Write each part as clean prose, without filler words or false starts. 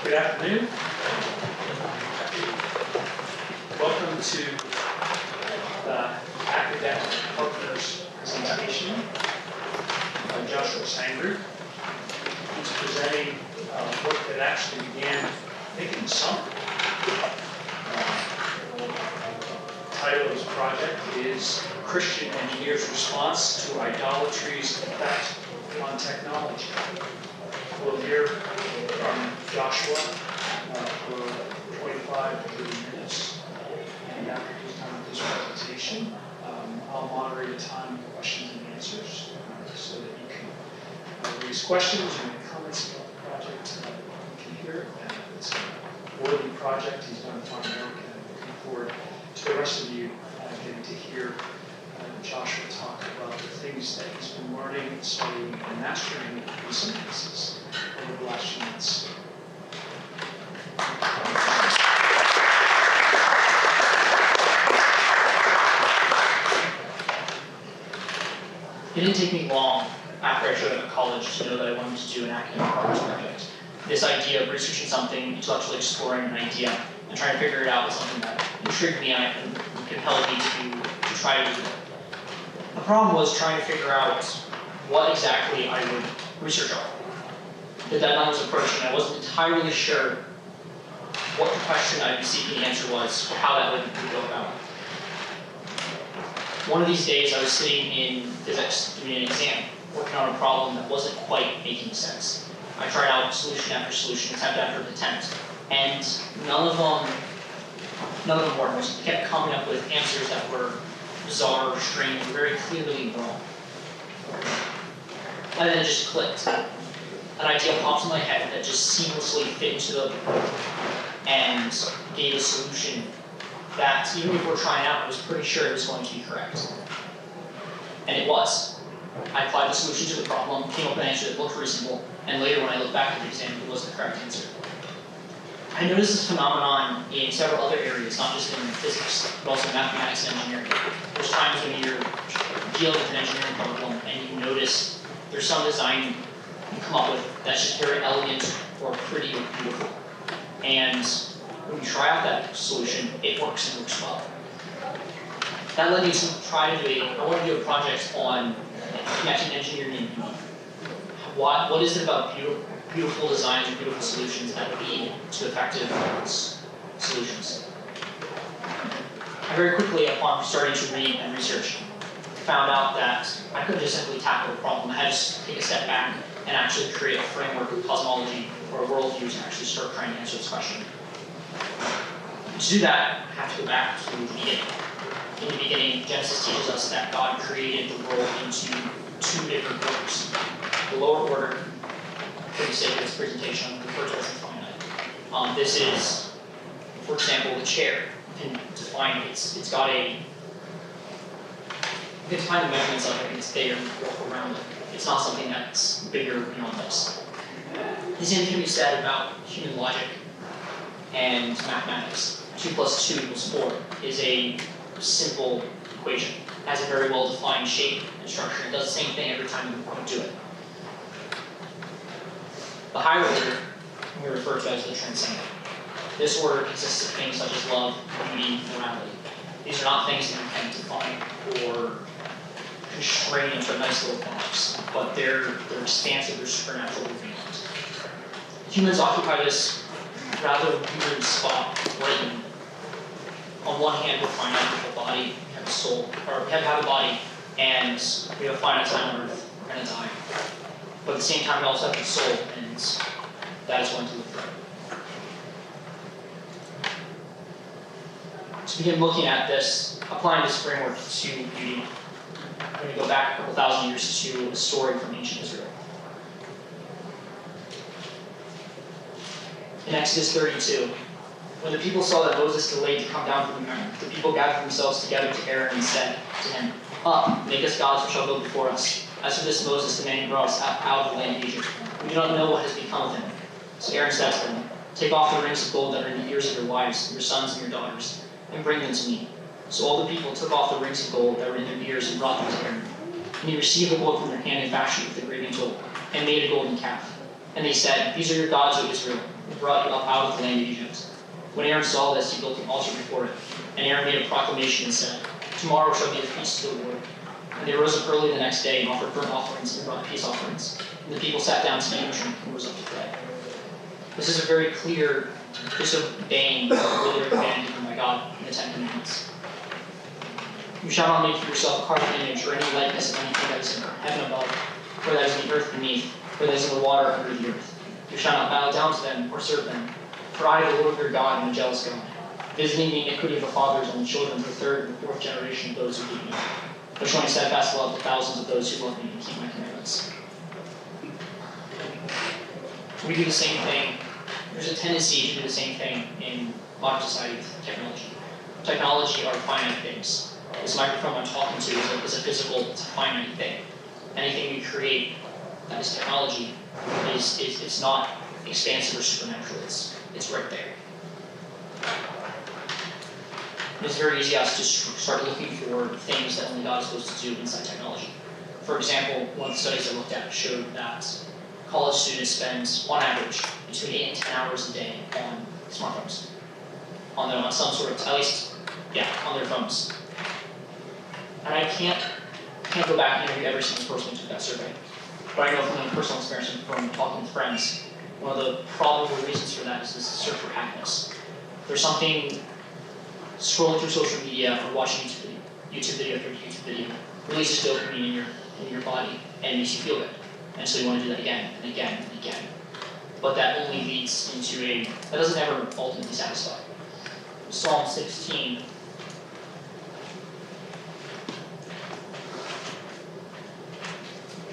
Good afternoon. Welcome to the Academic Partners presentation by Joshua Sangrey. He's presenting work that actually began, I think, in the summer. The title of his project is Christian Engineers' Response to Idolatry's Effect on Technology. We'll hear from Joshua for 25 to 30 minutes. And after he's done with his presentation, I'll moderate a time for questions and answers so that you can raise questions or make comments about the project. You can hear it. It's a worthy project. He's done fine work, and I'm looking forward to the rest of you getting to hear Joshua talk about the things that he's been learning, studying, and mastering in some cases over the last few months. It didn't take me long after I showed up at college to know that I wanted to do an academic partners project. This idea of researching something, intellectually exploring an idea, and trying to figure it out was something that intrigued me and compelled me to try to do it. The problem was trying to figure out what exactly I would research on. The deadline was approaching, and I wasn't entirely sure what the question I'd be seeking the answer was, or how that would go about. One of these days, I was sitting in physics doing an exam, working on a problem that wasn't quite making sense. I tried out solution after solution, attempt after attempt, and none of them worked. I kept coming up with answers that were bizarre, or strange, or very clearly wrong. And then it just clicked. An idea popped in my head that just seamlessly fit into the and gave a solution that, even before trying out, I was pretty sure it was going to be correct. And it was. I applied the solution to the problem, came up with an answer that looked reasonable, and later when I looked back at the exam, it was the correct answer. I noticed this phenomenon in several other areas, not just in physics, but also in mathematics and engineering. There's times when you're dealing with an engineering problem and you notice there's some design you come up with that's just very elegant or pretty or beautiful. And when you try out that solution, it works and works well. That led me to try to do I want to do a project on connecting engineering and beauty. What is it about beautiful designs and beautiful solutions that lead to effective solutions? I very quickly, upon starting to read and research, found out that I couldn't just simply tackle a problem. I had to take a step back and actually create a framework of cosmology or a worldview to actually start trying to answer this question. To do that, I have to go back to the beginning. In the beginning, Genesis teaches us that God created the world into two different orders. The lower order, for the sake of this presentation, I'm referred to as finite. This is, for example, the chair. You can define it. It's got a. You can define the measurements of it. It's there and walk around it. It's not something that's bigger beyond this. The same can be said about human logic and mathematics. 2 plus 2 equals 4 is a simple equation. It has a very well-defined shape and structure. It does the same thing every time you do it. The higher order we refer to as the transcendent. This order consists of things such as love, beauty, morality. These are not things that you can define or constrain into a nice little box, but they're expansive, they're supernatural, they're beyond. Humans occupy this rather weird spot right in. On one hand, we're finite with a body, we have a soul, or we have a body, and we have a finite time on Earth, we're going to die. But at the same time, we also have a soul, and that is going to live forever. To begin looking at this, applying this framework to beauty, I'm going to go back a couple thousand years to a story from ancient Israel. In Exodus 32, when the people saw that Moses delayed to come down from the mountain, the people gathered themselves together to Aaron and said to him, "Up, make us gods which shall go before us. As for this Moses, the man who brought us out of the land of Egypt, we do not know what has become of him." So Aaron said to them, "Take off the rings of gold that are in the ears of your wives, your sons, and your daughters, and bring them to me." So all the people took off the rings of gold that were in their ears and brought them to Aaron. And he received the wood from their hand and fashioned it with a graving tool, and made a golden calf. And they said, "These are your gods, O Israel, and brought you up out of the land of Egypt. When Aaron saw this, he built an altar before it, and Aaron made a proclamation and said, "Tomorrow shall be the feast to the Lord." And they rose up early the next day and offered burnt offerings and brought peace offerings. And the people sat down to eat and drink and rose up to pray. This is a very clear disobeying of the earlier command given by God in the Ten Commandments. You shall not make for yourself a carved image or any likeness of anything that is in heaven above, or that is in the earth beneath, or that is in the water under the earth. You shall not bow down to them or serve them. For I, the Lord your God, am a jealous God, visiting the iniquity of the fathers on the children to the third and fourth generation of those who hate me, but showing steadfast love to thousands of those who love me and keep my commandments. We do the same thing. There's a tendency to do the same thing in modern society with technology. Technology are finite things. This microphone I'm talking to is a physical, it's a finite thing. Anything we create that is technology it's not expansive or supernatural. It's right there. It's very easy to start looking for things that only God is supposed to do inside technology. For example, one of the studies I looked at showed that college students spend, on average, between 8 and 10 hours a day on smartphones. On some sort of, at least, on their phones. And I can't go back and interview every single person who took that survey. But I know from my personal experience and from talking with friends, one of the probable reasons for that is this search for happiness. There's something scrolling through social media or watching YouTube video after YouTube video releases dopamine in your body and makes you feel good. And so you want to do that again and again and again. But that only leads into that doesn't ever ultimately satisfy. Psalm 16.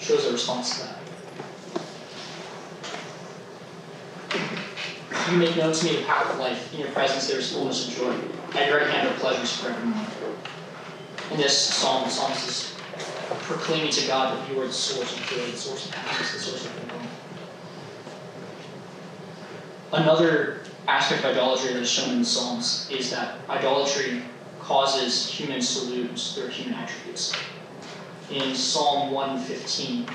Shows a response to that. You make known to me the path of life. In your presence there is fullness of joy. At your right hand are pleasures forevermore. In this psalm, the psalmist is proclaiming to God that you are the source of joy, the source of happiness, the source of fulfillment. Another aspect of idolatry that is shown in the Psalms is that idolatry causes humans to lose their human attributes. In Psalm 115,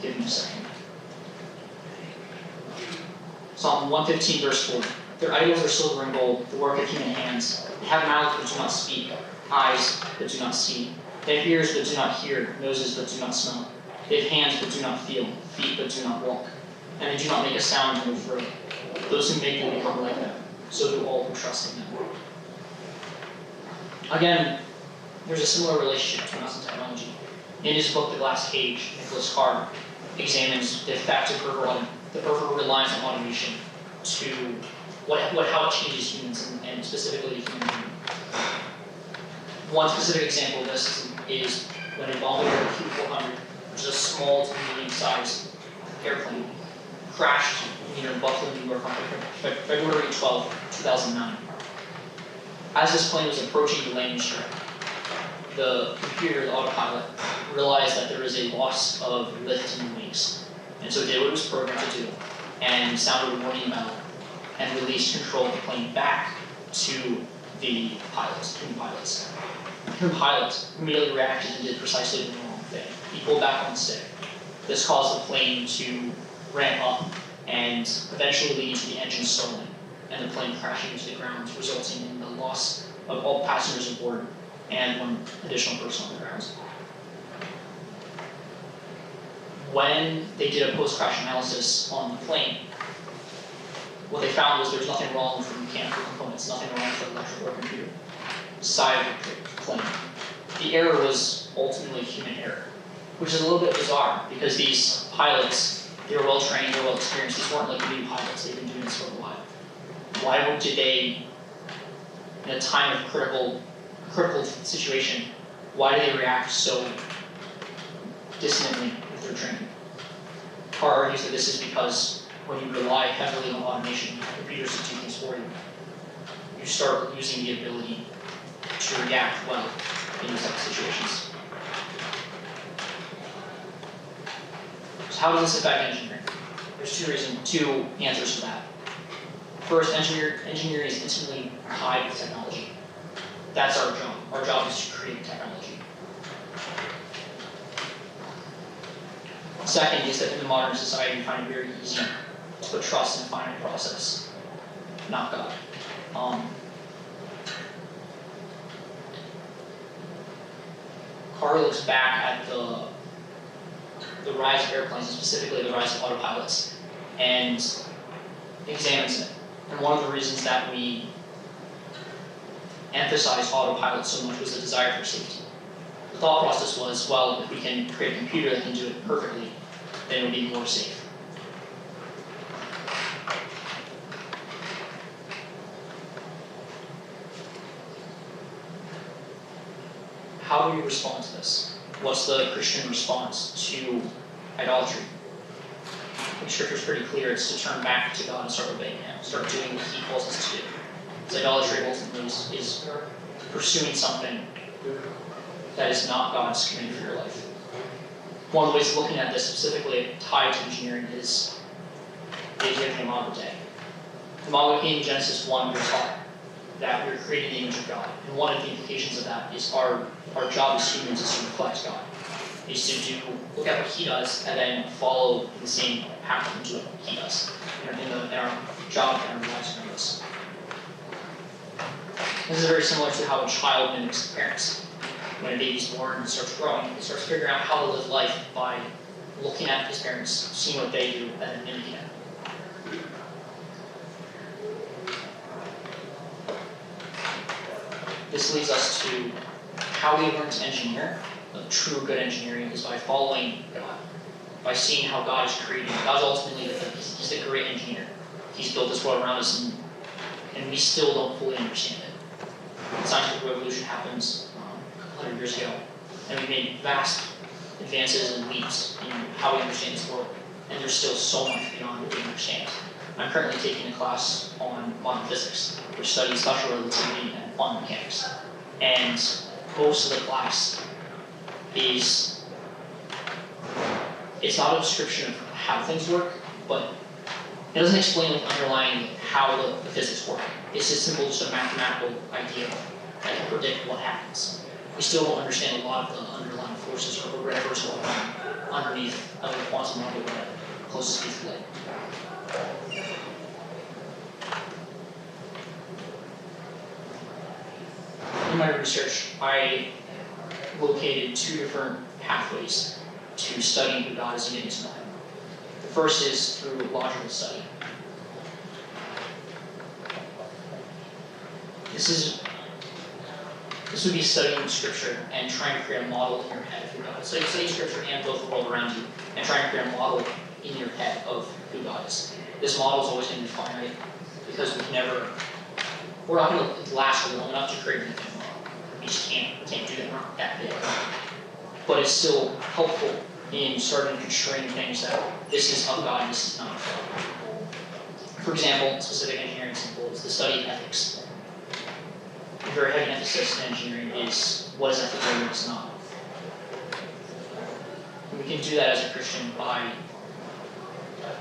give me a second. Psalm 115, verse 4. Their idols are silver and gold, the work of human hands. They have mouths but do not speak, eyes but do not see. They have ears but do not hear, noses but do not smell. They have hands but do not feel, feet but do not walk. And they do not make a sound in their throat. Those who make them become like them, so do all who trust in them. Again, there's a similar relationship between us and technology. In his book, The Glass Cage, Nicholas Carr examines the effect of the over-reliance on automation to how it changes humans and specifically the human being. One specific example of this is when a Bombardier Q400, which is a small to medium-sized airplane, crashed near Buffalo, New York on February 12, 2009. As this plane was approaching the landing strip, the computer, the autopilot, realized that there was a loss of lift in the wings. And so it did what it was programmed to do and sounded a warning bell and released control of the plane back to the pilots, human pilots. The human pilot immediately reacted and did precisely the wrong thing. He pulled back on the stick. This caused the plane to ramp up and eventually lead to the engine stalling and the plane crashing into the ground, resulting in the loss of all passengers aboard and one additional person on the ground. When they did a post-crash analysis on the plane, what they found was there was nothing wrong with the mechanical components, nothing wrong with the electrical or computer side of the plane. The error was ultimately human error, which is a little bit bizarre because these pilots, they were well trained, they were well experienced. These weren't like new pilots, they've been doing this for a while. Why did they, in a time of critical situation, why do they react so dissonantly with their training? Carr argues that this is because when you rely heavily on automation, computers to do things for you, you start losing the ability to react well in these type of situations. So how does this affect engineering? There's two answers to that. First, engineering is intimately tied with technology. That's our job. Our job is to create technology. Second is that in the modern society, we find it very easy put trust in a finite process, not God. Carr looks back at the rise of airplanes, and specifically the rise of autopilots, and examines it. And one of the reasons that we emphasized autopilot so much was the desire for safety. The thought process was, well, if we can create a computer that can do it perfectly, then it would be more safe. How do we respond to this? What's the Christian response to idolatry? I think Scripture is pretty clear. It's to turn back to God and start obeying Him, start doing what He calls us to do. Because idolatry ultimately is pursuing something that is not God's command for your life. One of the ways of looking at this, specifically tied to engineering, is the idea of the imago Dei. The imago in Genesis 1, we're taught that we're created in the image of God. And one of the implications of that is our job as humans is to reflect God. Is to look at what He does and then follow the same path into what He does in our job and our lives around us. This is very similar to how a child mimics their parents. When a baby's born and starts growing, it starts figuring out how to live life by looking at his parents, seeing what they do, and then mimicking it. This leads us to how we learn to engineer. True good engineering is by following God, by seeing how God is creating. God's ultimately He's a great engineer. He's built this world around us, and we still don't fully understand it. The scientific revolution happens 100 years ago, and we made vast advances and leaps in how we understand this world, and there's still so much beyond what we understand. I'm currently taking a class on modern physics, which studies special relativity and quantum mechanics, and most of the class is, it's not a description of how things work, but it doesn't explain the underlying how the physics work. It's just a mathematical idea that can predict what happens. We still don't understand a lot of the underlying forces or whatever's going on underneath the quantum model at closest speed of light. In my research, I located two different pathways to studying who God is and getting to know Him. The first is through logical study. This would be studying Scripture and trying to create a model in your head of who God is. So you study Scripture and both the world around you, and trying to create a model in your head of who God is. This model is always going to be finite, because we're not going to last long enough to create anything. We just can't do that big. But it's still helpful in starting to constrain things that this is of God and this is not of God. For example, a specific engineering example is the study of ethics. A very heavy emphasis in engineering is what is ethical and what is not. And we can do that as a Christian by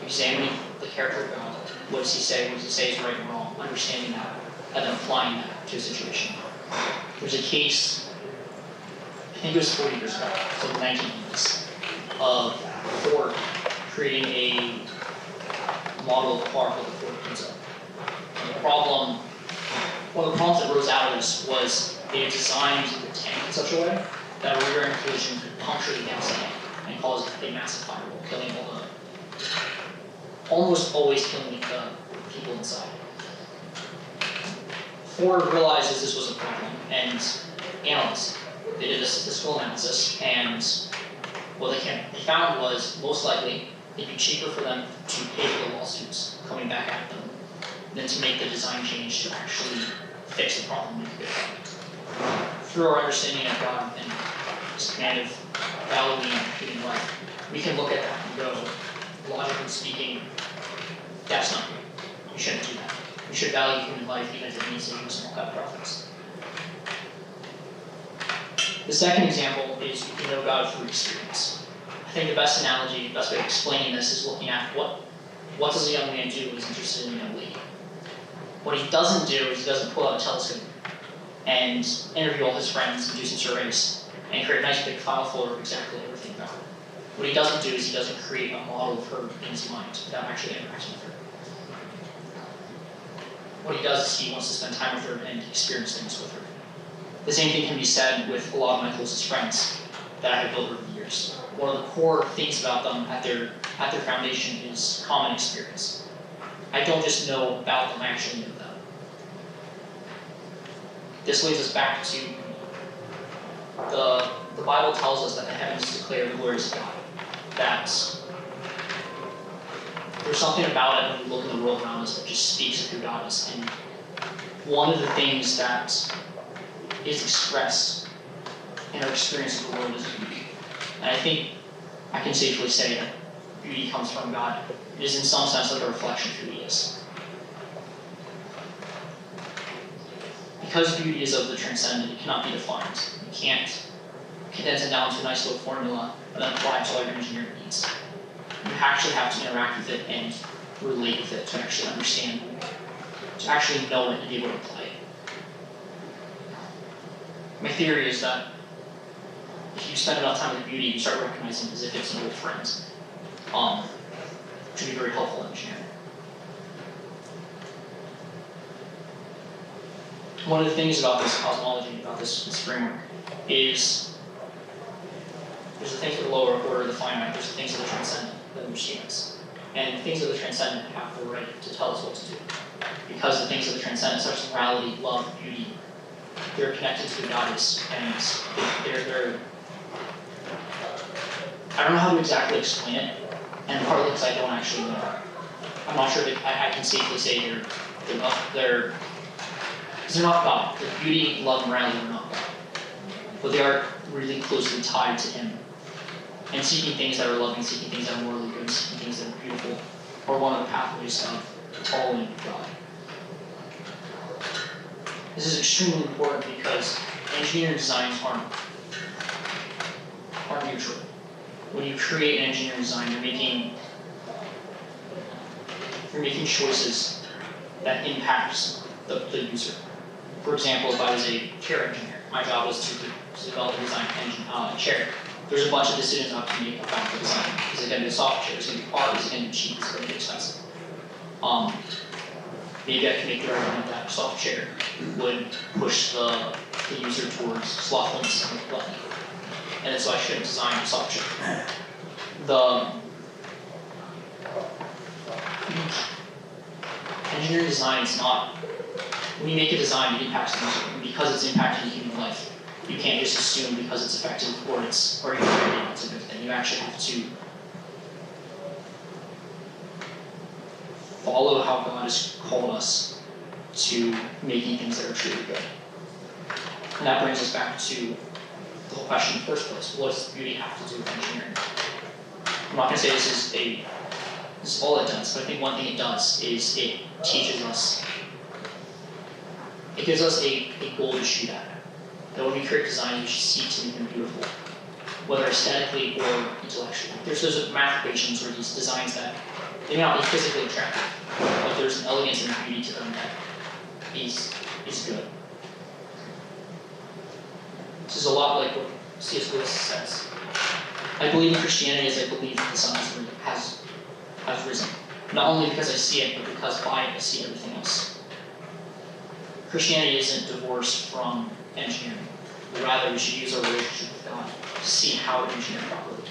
examining the character of God. What does He say? What does He say is right and wrong? Understanding that and then applying that to a situation. There's a case, I think it was 40 years ago, so the 1980s, of Ford creating a model of car called the Ford Pinto. And one of the problems that rose out of this was they had designed the tank in such a way that a rear-end collision could puncture the gas tank and cause a massive fireball, killing almost always killing the people inside. Ford realizes this was a problem and analyzed it. They did a statistical analysis, and what they found was most likely it'd be cheaper for them to pay for the lawsuits coming back at them than to make the design change to actually fix the problem and make a good product. Through our understanding of God and this kind of valuing human life, we can look at that and go, logically speaking, that's not good. You shouldn't do that. You should value human life even if it means that you small cut profits. The second example is you can know God through experience. I think the best analogy, the best way of explaining this is looking at what does a young man do when he's interested in a young lady. What he doesn't do is he doesn't pull out a telescope and interview all his friends and do some surveys and create a nice big file folder of exactly everything about it. What he doesn't do is he doesn't create a model of her in his mind without actually interacting with her. What he does is he wants to spend time with her and experience things with her. The same thing can be said with a lot of my closest friends that I have built over the years. One of the core things about them at their foundation is common experience. I don't just know about them, I actually know them. This leads us back to the Bible tells us that the heavens declare the glories of God. That there's something about it when we look in the world around us that just speaks of who God is. And one of the things that is expressed in our experience of the world is beauty. And I think I can safely say that beauty comes from God. It is in some sense like a reflection of who He is. Because beauty is of the transcendent, it cannot be defined. You can't condense it down to a nice little formula and then apply it to all your engineering needs. You actually have to interact with it and relate with it to actually understand, to actually know it and be able to apply it. My theory is that if you spend enough time with beauty, you start recognizing it as if it's an old friend, which would be very helpful in engineering. One of the things about this cosmology, about this framework, is there's the things of the lower order of the finite, there's the things of the transcendent, the machines. And the things of the transcendent have the right to tell us what to do. Because the things of the transcendent, such as morality, love, beauty, they're connected to the goddess, and they're I don't know how to exactly explain it, and partly because I don't actually know. I'm not sure that I can safely say they're not God. The beauty, love, and morality are not God. But they are really closely tied to Him. And seeking things that are loving, seeking things that are morally good, seeking things that are beautiful, are one of the pathways of following God. This is extremely important because engineering designs aren't neutral. When you create an engineering design, you're making choices that impact the user. For example, if I was a chair engineer, my job was to develop a design chair. There's a bunch of decisions I have to make about the design. Is it going to be a soft chair? Is it going to be hard? Is it going to be cheap? Is it going to be expensive? Maybe I can make the argument that a soft chair would push the user towards slothfulness and gluttony. And so I shouldn't design a soft chair. Engineering design is not, when you make a design, it impacts the user. And because it's impacting human life, you can't just assume because it's effective or it's a good thing. You actually have to follow how God has called us to making things that are truly good. And that brings us back to the whole question in the first place. What does beauty have to do with engineering? I'm not going to say this is all it does, but I think one thing it does is it teaches us, it gives us a goal to shoot at. That when we create design, we should seek to make them beautiful, whether aesthetically or intellectually. There's math equations or these designs that they may not be physically attractive, but there's an elegance and beauty to them that is good. This is a lot like what C.S. Lewis says. I believe in Christianity as I believe that the sun has risen. Not only because I see it, but because by it I see everything else. Christianity isn't divorced from engineering, but rather we should use our relationship with God to see how to engineer properly.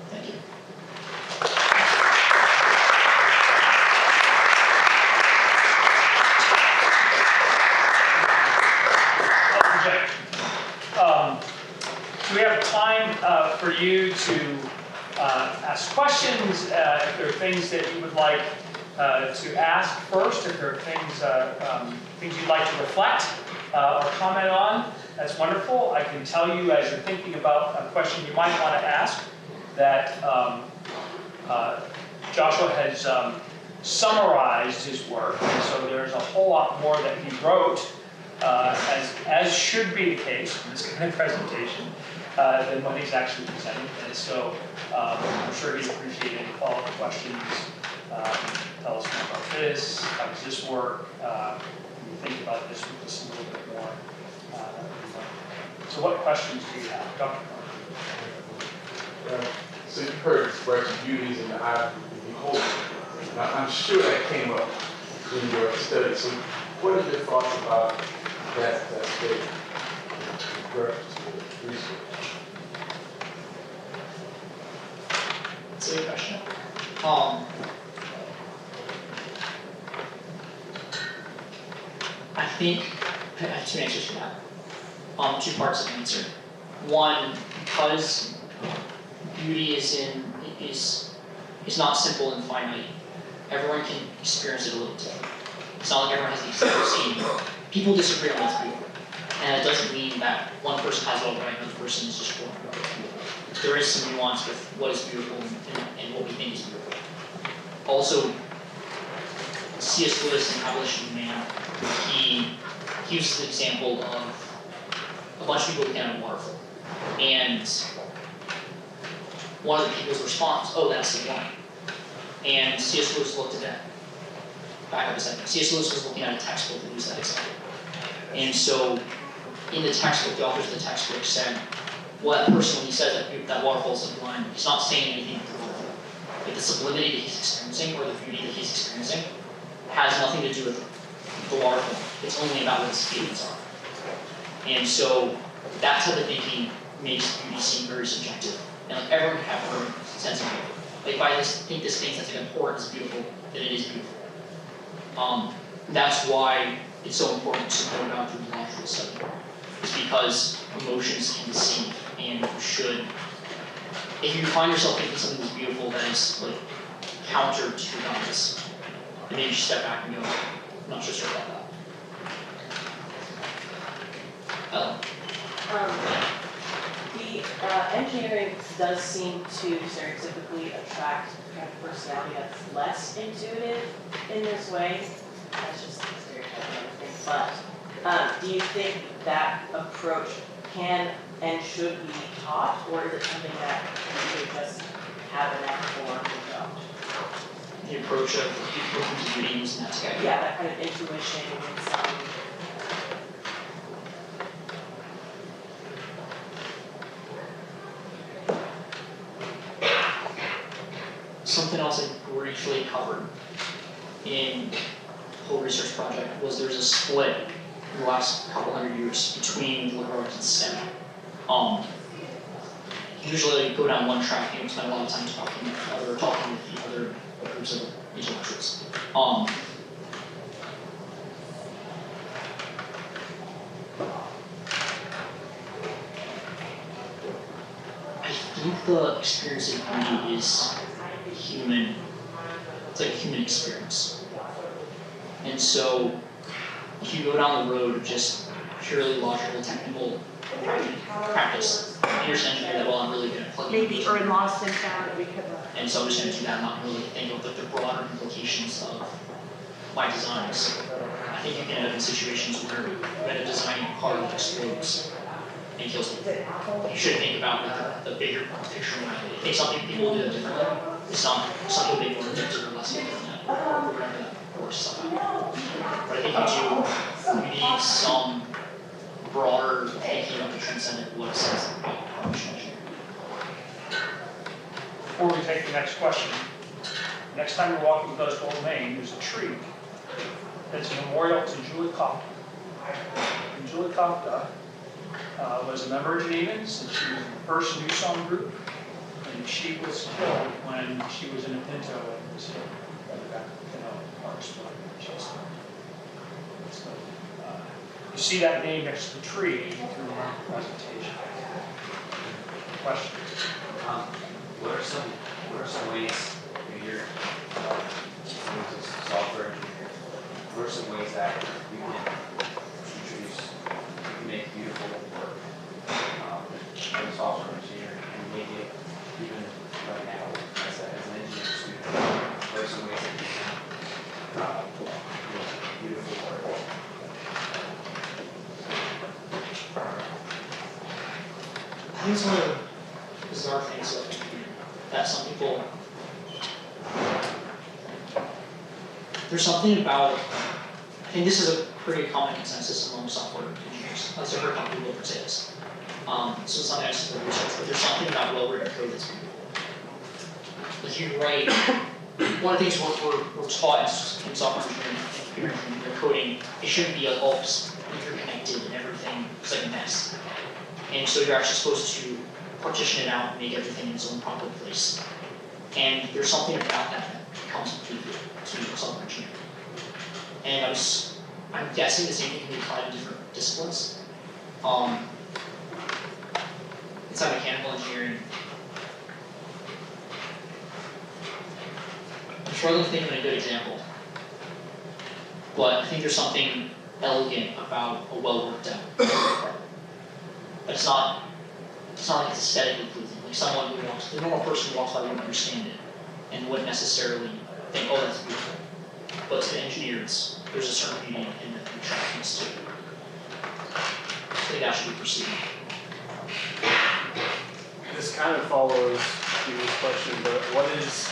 Thank you. Do we have time for you to ask questions? If there are things that you would like to ask first, if there are things you'd like to reflect or comment on, that's wonderful. I can tell you as you're thinking about a question you might want to ask that Joshua has summarized his work, and so there's a whole lot more that he wrote, as should be the case in this kind of presentation, than what he's actually presenting. And so I'm sure he'd appreciate any follow-up questions. Tell us more about this, how does this work, can you think about this with us a little bit more. So what questions do you have? Dr. beauty is in the eye of the beholder. Now, I'm sure that came up in your study. So what are your thoughts about that statement in reference to research? That's a good question. I think I have two answers for that. Two parts of the answer. One, because beauty is not simple and finite. Everyone can experience it a little different. It's not like everyone has the exact same. People disagree on what's beautiful, and it doesn't mean that one person has it all right and another person is just wrong about what's beautiful. There is some nuance with what is beautiful and what we think is beautiful. Also, C.S. Lewis in Abolition of Man, he uses the example of a bunch of people looking at a waterfall, and one of the people's response, "Oh, that's the one." And C.S. Lewis looked at that. Back up a second. C.S. Lewis was looking at a textbook that used that example. And so, in the textbook, the authors of the textbook said, well, that person, when he says that waterfall is sublime, he's not saying anything about the waterfall. Like the sublimity that he's experiencing, or the beauty that he's experiencing, has nothing to do with the waterfall. It's only about what his feelings are. And so, that type of thinking makes beauty seem very subjective. And like everyone can have their own sense of beauty. Like if I just think this thing that's like important is beautiful, then it is beautiful. That's why it's so important to go down through the logical study. It's because emotions can deceive, and you should, if you find yourself thinking something is beautiful that is like counter to your values, then maybe you should step back and go, I'm not so sure about that. The engineering does seem to stereotypically attract a kind of personality that's less intuitive in this way. That's just a stereotype, I think. But do you think that approach can and should be taught, or is it something that you could just have an knack for and don't? The approach of looking to beauty and using that to guide you. Yeah, that kind of intuition and some. Something else I briefly covered in the whole research project was there's a split in the last couple hundred years between liberal arts and STEM. Usually go down one track and spend a lot of time talking with the other groups of intellectuals. I think the experience of beauty is human. It's like a human experience. And so, if you go down the road of just purely logical, technical practice, understand that, well, I'm really good at plugging Maybe in. or lost and found that we could. And so I'm just going to do that, not really think of the broader implications of my designs. I think you can end up in situations where you end up designing a car that explodes and kills people. You should think about like, the bigger picture. I think some people do that differently. It's not some people make more things or less than that, or whatever that works stuff out. But I think you need some broader thinking of the transcendent what it says about functional engineering. Before we take the next question, next time you're walking Ghost Old Main, there's a tree that's a memorial to Julie Kopta. And Julie Kopta was a member of Genevans, and she was in the first New Song group, and she was killed when she was in a Pinto and was hit by the back of the Pinto Parks. So, you see that name next to the tree through our presentation. Questions? What are some ways you're software engineer? What are some ways that you can introduce, you can make beautiful work as a software engineer, and maybe even right now as an engineering student? What are some ways that you can make beautiful work? I think it's one of the bizarre things that some people, there's something about, I think this is a pretty common consensus among software engineers. I've heard a couple people say this. So it's something I just research, but there's something about well-written code that's beautiful. If you write, one of the things we're taught in software engineering and computer engineering, the coding, it shouldn't be like all interconnected and everything, it's like a mess. And so you're actually supposed to partition it out and make everything in its own proper place. And there's something about that comes to software engineering. And I'm guessing the same thing can be applied in different disciplines. Inside mechanical engineering, I'm struggling to think of a good example, but I think there's something elegant about a well worked out part. But it's not like it's aesthetically pleasing. Like the normal person who walks by wouldn't understand it and wouldn't necessarily think, oh, that's beautiful. But to the engineers, there's a certain beauty in the attractions too. I think that should be perceived. This kind of follows Steve's question, but what is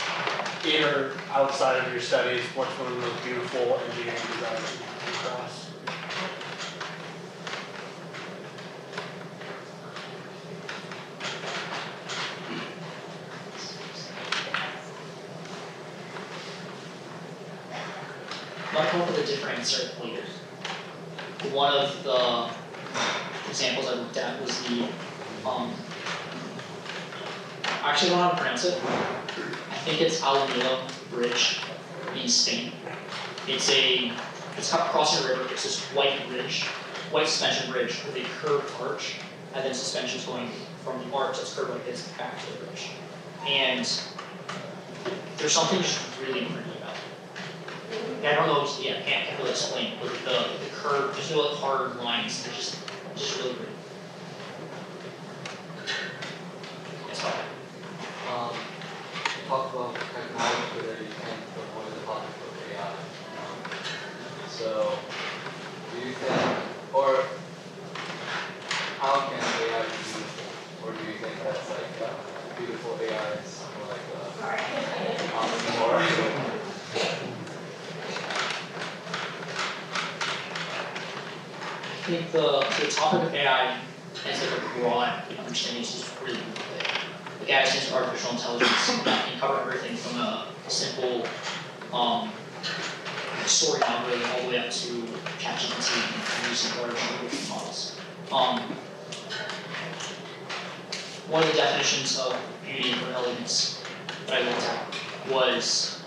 in or outside of your studies, what's one of the most beautiful engineering designs you come across? I'm going to come up with a different answer later. One of the examples I looked at was the, I actually don't know how to pronounce it. I think it's Alameda Bridge in Spain. It's crossing a river, it's this white suspension bridge with a curved arch, and then suspensions going from the arch that's curved like this back to the bridge. And there's something just really pretty about it. I don't know, can't really explain it, but the curve, there's no like hard lines, they're just really pretty. Yes, fine. Talk about technology that you can avoid the topic of AI. So, do you think, or how can AI be beautiful? Or do you think that's like beautiful AI is more like I think the topic of AI as like a broad understanding is just really big. Like AI stands for artificial intelligence, and that can cover everything from a simple sorting algorithm all the way up to ChatGPT and using large language models. One of the definitions of beauty or elegance that I looked at was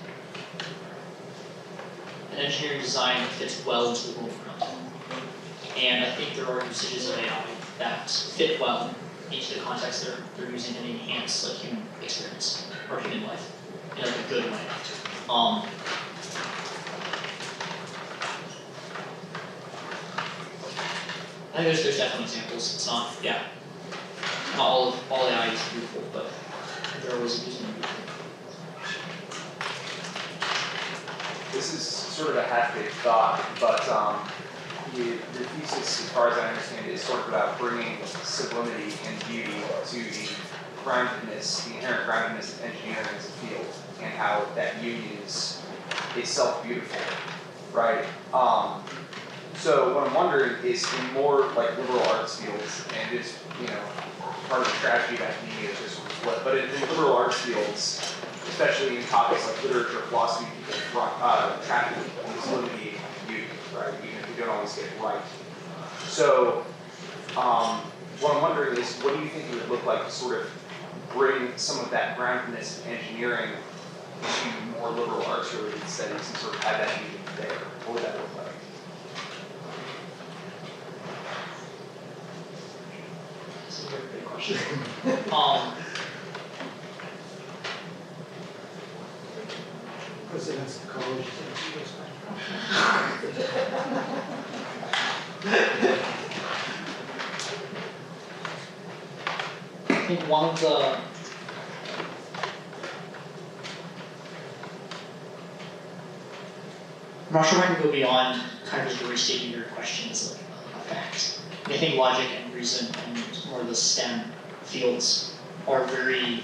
an engineering design that fits well into the world around it. And I think there are usages of AI that fit well into the context they're using to enhance like human experience or human life in like a good way. I think there's definitely examples. It's not all AI is beautiful, but there are ways of using it. This is sort of a half-baked thought, but the thesis, as far as I understand it, is sort of about bringing sublimity and beauty to the groundedness, the inherent groundedness of engineering as a field, and how that union is itself beautiful, right? So what I'm wondering is in more like liberal arts fields, and it's part of the tragedy of academia is just split, but in liberal arts fields, especially in topics like literature, philosophy, people traffic in solidity and beauty, right? Even if we don't always get it right. So what I'm wondering is, what do you think it would look like to sort of bring some of that groundedness of engineering to more liberal arts related studies and sort of have that union there? What would that look like? That's a very good question. President's College. I think one of the I'm not sure if I can go beyond kind of just restating your question as like a fact. I think logic and reason and more of the STEM fields are very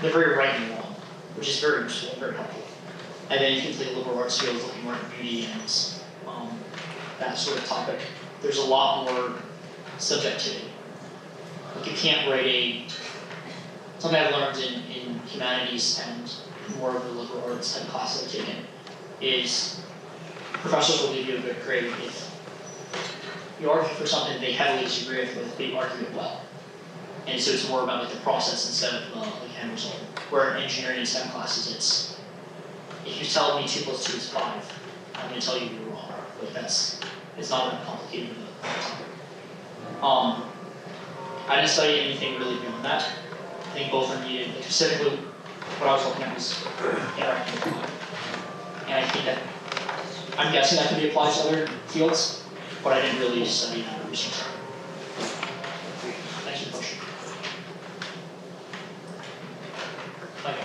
right and wrong, which is very useful and very helpful. And then you can take liberal arts fields looking more at beauty and that sort of topic. There's a lot more subjectivity. Like you can't write something I've learned in humanities and more of the liberal arts type classes I've taken is professors will give you a good grade if you argue for something they heavily disagree with, they argue it well. And so it's more about like the process instead of like end result. Where in engineering and STEM classes, it's if you tell me 2 + 2 is 5, I'm going to tell you you're wrong. Like it's not that complicated of a topic. I didn't study anything really beyond that. I think both are needed. Like specifically, what I was looking at was interacting with code. And I think that I'm guessing that can be applied to other fields, but I didn't really study that or research that. Thanks for the question. Okay.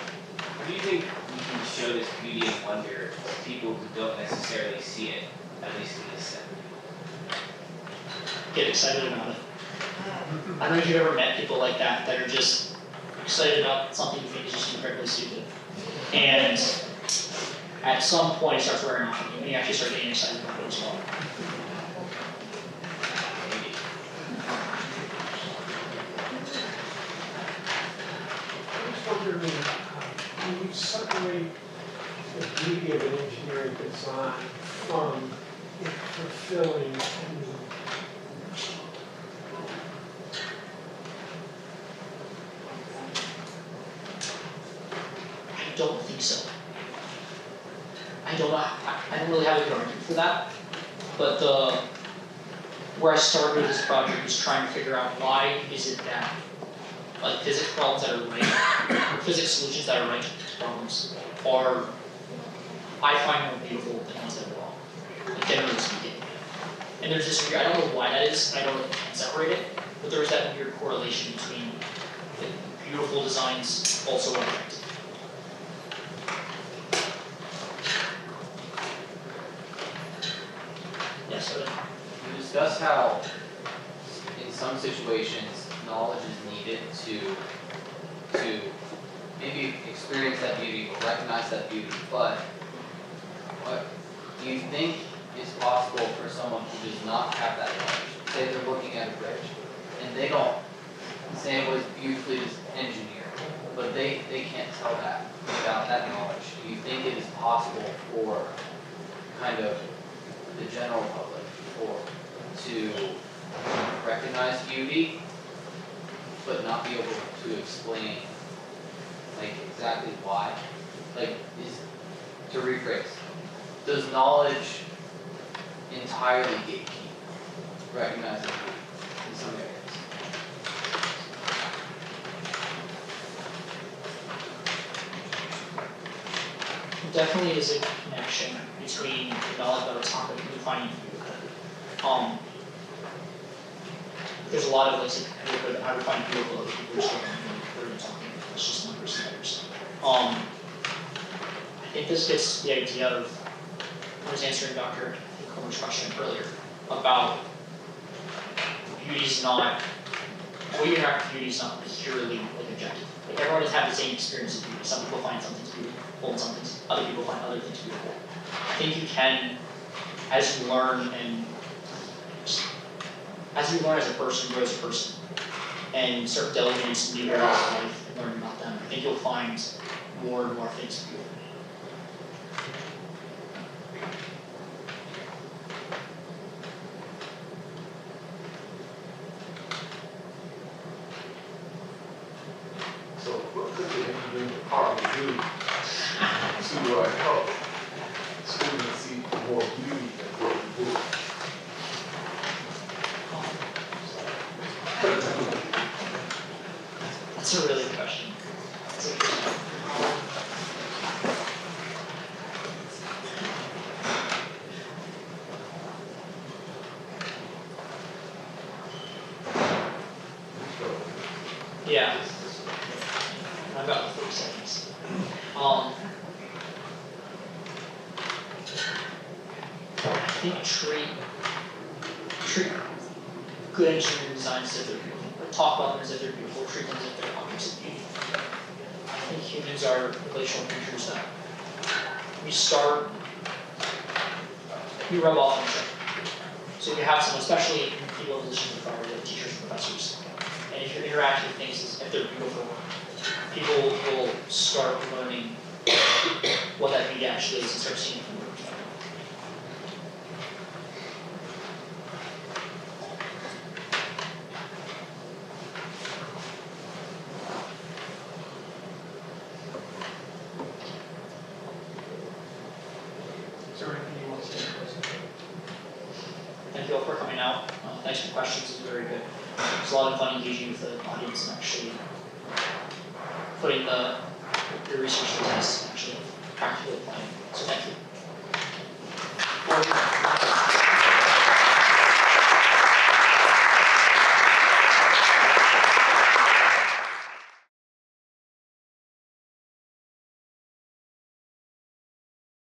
How do you think we can show this beauty and wonder to people who don't necessarily see it, at least in this sense? Get excited about it. I don't know if you've ever met people like that that are just excited about something you think is just incredibly stupid. And at some point it starts wearing off on you and you actually start getting excited about it as well. Maybe. I was wondering, when you separate the beauty of an engineering design from it fulfilling any I don't think so. I don't really have a good argument for that. But where I started with this project was trying to figure out why is it that like physics problems that are right, or physics solutions that are right to these problems are, I find more beautiful than ones that are wrong, like generally speaking. And there's this weird, I don't know why that is, I don't know if you can separate it, but there's that weird correlation between like, beautiful designs also are right. Yes, so You discuss how in some situations knowledge is needed to maybe experience that beauty or recognize that beauty, but what do you think is possible for someone who does not have that knowledge? Say they're looking at a bridge and they don't say it was beautifully engineered, but they can't tell that without that knowledge. Do you think it is possible for kind of the general public to recognize beauty, but not be able to explain like exactly why? Like, to rephrase, does knowledge entirely gatekeep recognizing beauty in some areas? definitely is a connection between the knowledge about a topic and defining beautiful. There's a lot of ways that I would find beautiful other people are still talking about. It's just numbers and letters. I think this gets the idea of, I was answering Dr. Comer's question earlier about beauty's not, the way you interact with beauty is not purely like objective. Like everyone doesn't have the same experience of beauty. Some people find something beautiful and other people find other things beautiful. I think you can, as you learn and as you learn as a person, grow as a person, and start delving into new areas of life and learning about them, I think you'll find more and more things beautiful. So what could the engineering department do to help students see more beauty in what we do? That's a really good question. That's a good question. Yeah. I've got 40 seconds. I think treat good engineering designs as if they're beautiful. Or talk about them as if they're beautiful, treat them as if they're objects of beauty. I think humans are relational creatures that we rub off on each other. So if you have someone, especially in people in positions of authority, like teachers and professors, and if you're interacting with things as if they're beautiful, people will start learning what that beauty actually is and start seeing it from your perspective. Is there anything you want to say? Thank you all for coming out. Thanks for questions, it was very good. It's a lot of fun engaging with the audience and actually putting your research to test and actually practically applying it. So thank you.